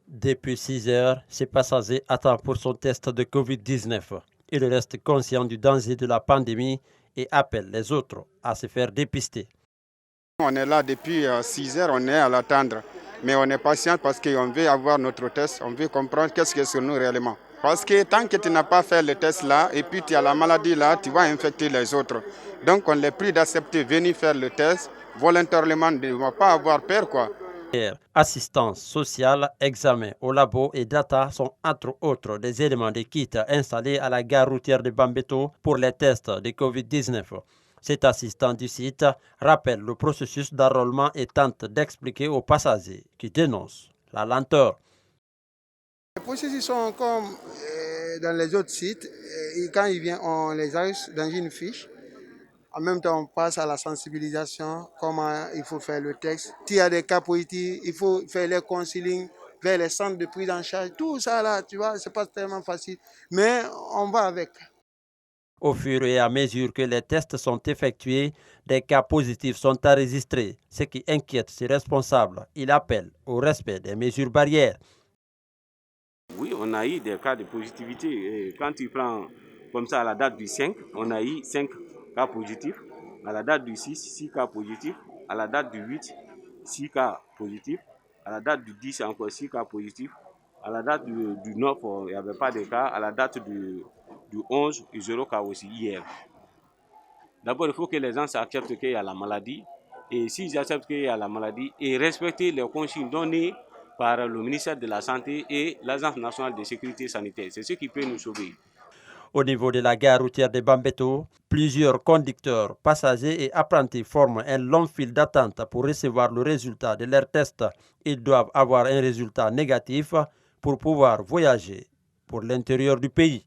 Depuis 6 heures, ce passager attend pour son test de Covid-19. Il reste conscient du danger de la pandémie et appelle les autres à se faire dépister. On est là depuis 6 heures, on est à l'attendre. Mais on est patient parce qu'on veut avoir notre test, on veut comprendre qu'est-ce que c'est sur nous réellement. Parce que tant que tu n'as pas fait le test là, et puis tu as la maladie là, tu vas infecter les autres. Donc on est pris d'accepter venir faire le test volontairement, de ne pas avoir peur quoi. Assistance sociale, examen au labo et data sont entre autres des éléments de kit installés à la gare routière de Bambeto pour les tests de Covid-19. Cet assistant du site rappelle le processus d'enrôlement et tente d'expliquer aux passagers qui dénoncent la lenteur. Les processus sont comme dans les autres sites. Et quand ils viennent, on les a dans une fiche. En même temps, on passe à la sensibilisation, comment il faut faire le texte. S'il y a des cas positifs, il faut faire les counseling vers les centres de prise en charge. Tout ça là, tu vois, c'est pas tellement facile. Mais on va avec. Au fur et à mesure que les tests sont effectués, des cas positifs sont enregistrés, ce qui inquiète ses responsables. Il appelle au respect des mesures barrières. Oui, on a eu des cas de positivité. Et quand tu prends comme ça à la date du 5, on a eu 5 cas positifs. À la date du 6, 6 cas positifs. À la date du 8, 6 cas positifs. À la date du 10, encore 6 cas positifs. À la date du 9, il n'y avait pas de cas. À la date du 11, 0 cas aussi hier. D'abord, il faut que les gens acceptent qu'il y a la maladie. Et s'ils acceptent qu'il y a la maladie, et respecter les consignes données par le ministère de la Santé et l'Agence nationale de sécurité sanitaire. C'est ce qui peut nous sauver. Au niveau de la gare routière de Bambeto, plusieurs conducteurs, passagers et apprentis forment un long fil d'attente pour recevoir le résultat de leur test. Ils doivent avoir un résultat négatif pour pouvoir voyager pour l'intérieur du pays.